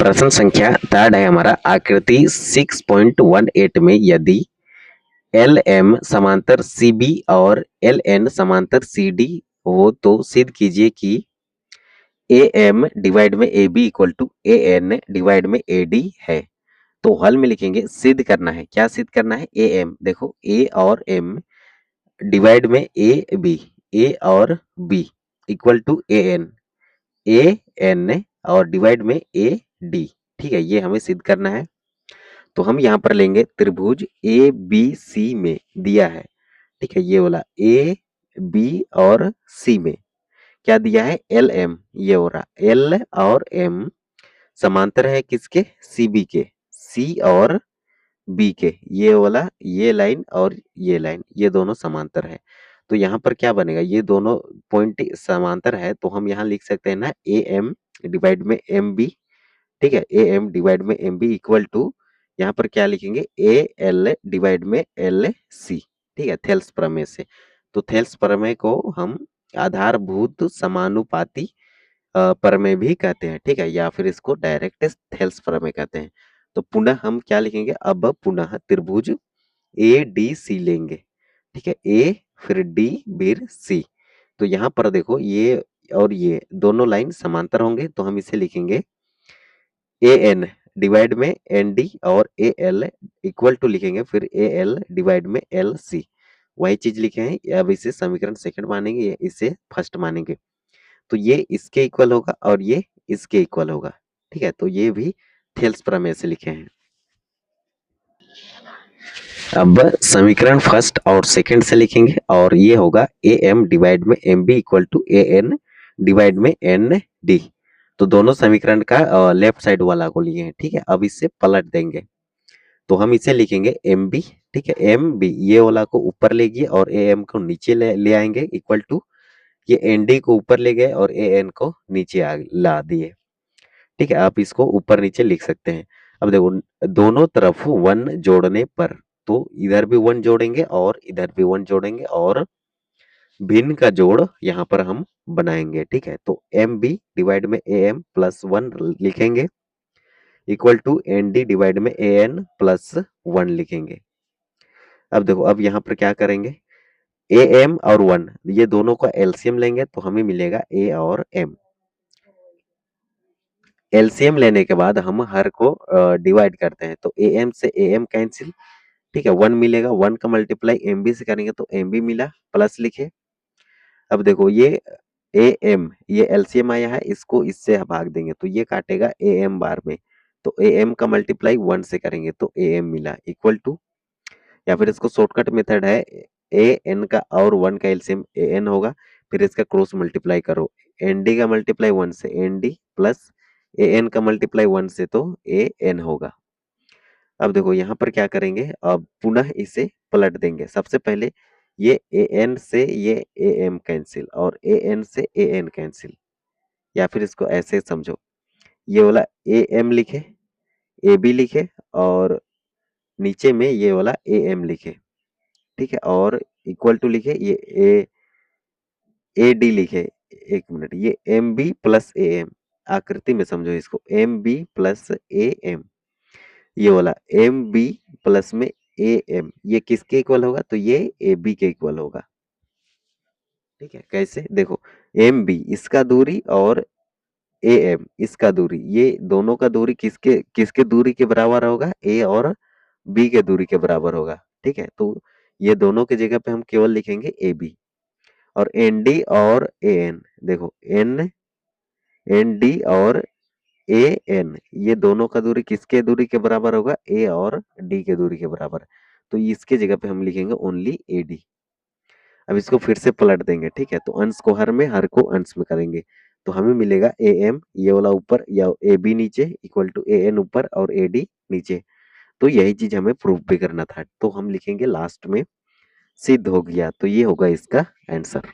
प्रश्न संख्या 3 है हमारा। आकृति 6.18 में यदि एल एम समांतर सी बी और एल एन समांतर सी डी हो तो सिद्ध कीजिए कि ए एम डिवाइड में A B equal to A N divide में ए डी है। तो हल में लिखेंगे सिद्ध करना है। क्या सिद्ध करना है? ए एम, देखो ए और एम डिवाइड में ए और B equal to A N और डिवाइड में ए डी। ठीक है, ये हमें सिद्ध करना है। तो हम यहाँ पर लेंगे त्रिभुज ए बी सी में दिया है। ठीक है, ये वाला ए बी और सी में क्या दिया है? L M. ये हो रहा एल और एम समांतर है किसके? सी बी के, सी और बी के। ये वाला ये लाइन और ये लाइन, ये दोनों समांतर है। तो यहाँ पर क्या बनेगा? ये दोनों पॉइंट समांतर है तो हम यहाँ लिख सकते हैं ना ए एम डिवाइड में एम बी। ठीक है, ए एम डिवाइड में एम बी इक्वल टू यहाँ पर क्या लिखेंगे? ए एल डिवाइड में एल सी। ठीक है, थेल्स प्रमेय से। तो थेल्स प्रमेय को हम आधारभूत समानुपाती प्रमेय भी कहते हैं। ठीक है, या फिर इसको डायरेक्ट थेल्स प्रमेय कहते हैं। तो पुनः हम क्या लिखेंगे? अब पुनः त्रिभुज ए डी सी लेंगे। ठीक है, ए फिर डी फिर सी। तो यहाँ पर देखो ये और ये दोनों लाइन समांतर होंगे तो हम इसे लिखेंगे ए एन डिवाइड में एन डी और ए एल इक्वल टू लिखेंगे फिर ए एल डिवाइड में एल सी। वही चीज लिखे हैं। अब इसे समीकरण सेकंड मानेंगे, इसे फर्स्ट मानेंगे। तो ये इसके इक्वल होगा और ये इसके इक्वल होगा। ठीक है, तो ये भी थेल्स प्रमेय से लिखे हैं। अब समीकरण फर्स्ट और सेकंड से लिखेंगे और ये होगा ए एम डिवाइड में M B equal to A N divide में एन डी। तो दोनों समीकरण का लेफ्ट साइड वाला को लिए हैं। ठीक है, अब इसे पलट देंगे तो हम इसे लिखेंगे एम बी। ठीक है, एम बी ये वाला को ऊपर ले गए और ए एम को नीचे ले आएंगे इक्वल टू ये एन डी को ऊपर ले गए और ए एन को नीचे ला दिए। ठीक है, आप इसको ऊपर नीचे लिख सकते हैं। अब देखो दोनों तरफ वन जोड़ने पर, तो इधर भी वन जोड़ेंगे और इधर भी वन जोड़ेंगे और भिन्न का जोड़ यहाँ पर हम बनाएंगे। ठीक है, तो एम बी डिवाइड में ए एम प्लस वन लिखेंगे equal to N D divide में ए एन प्लस वन लिखेंगे। अब देखो अब यहाँ पर क्या करेंगे? ए एम और वन ये दोनों का एलसीएम लेंगे तो हमें मिलेगा ए और एम। एलसीएम लेने के बाद हम हर को डिवाइड करते हैं तो ए एम से ए एम कैंसिल। ठीक है, वन मिलेगा, वन का मल्टीप्लाई एम बी से करेंगे तो एम बी मिला, प्लस लिखे। अब देखो ये ए एम ये एलसीएम आया है, इसको इससे भाग देंगे तो ये काटेगा ए एम बार में। तो ए एम का मल्टीप्लाई वन से करेंगे तो ए एम मिला इक्वल टू, या फिर इसको शॉर्टकट मेथड है ए एन का और वन का एलसीएम ए एन होगा, फिर इसका क्रॉस मल्टीप्लाई करो। एन डी का मल्टीप्लाई वन से N D plus A N का मल्टीप्लाई वन से तो ए एन होगा। अब देखो यहाँ पर क्या करेंगे? अब पुनः इसे पलट देंगे। सबसे पहले ये ए एन से ये ए एम कैंसिल और ए एन से ए एन कैंसिल, या फिर इसको ऐसे समझो ये वाला ए एम लिखे, ए बी लिखे और नीचे में ये वाला ए एम लिखे। ठीक है, और इक्वल टू लिखे ये ए डी लिखे। एक मिनट, ये M B plus A M आकृति में समझो इसको, M B plus A M. ये वाला एम बी प्लस में ए एम ये किसके इक्वल होगा? तो ये ए बी के इक्वल होगा। ठीक है, कैसे? देखो एम बी इसका दूरी और ए एम इसका दूरी, ये दोनों का दूरी किसके किसके दूरी के बराबर होगा? ए और बी के दूरी के बराबर होगा। ठीक है, तो ये दोनों की जगह पे हम केवल लिखेंगे ए बी और एन डी और ए एन। देखो एन डी और ए एन ये दोनों का दूरी किसके दूरी के बराबर होगा? ए और डी के दूरी के बराबर। तो इसके जगह पे हम लिखेंगे ओनली ए डी। अब इसको फिर से पलट देंगे। ठीक है, तो अंश को हर में, हर को अंश में करेंगे तो हमें मिलेगा ए एम ये वाला ऊपर या ए बी नीचे इक्वल टू ए एन ऊपर और ए डी नीचे। तो यही चीज हमें प्रूफ भी करना था तो हम लिखेंगे लास्ट में सिद्ध हो गया। तो ये होगा इसका आंसर।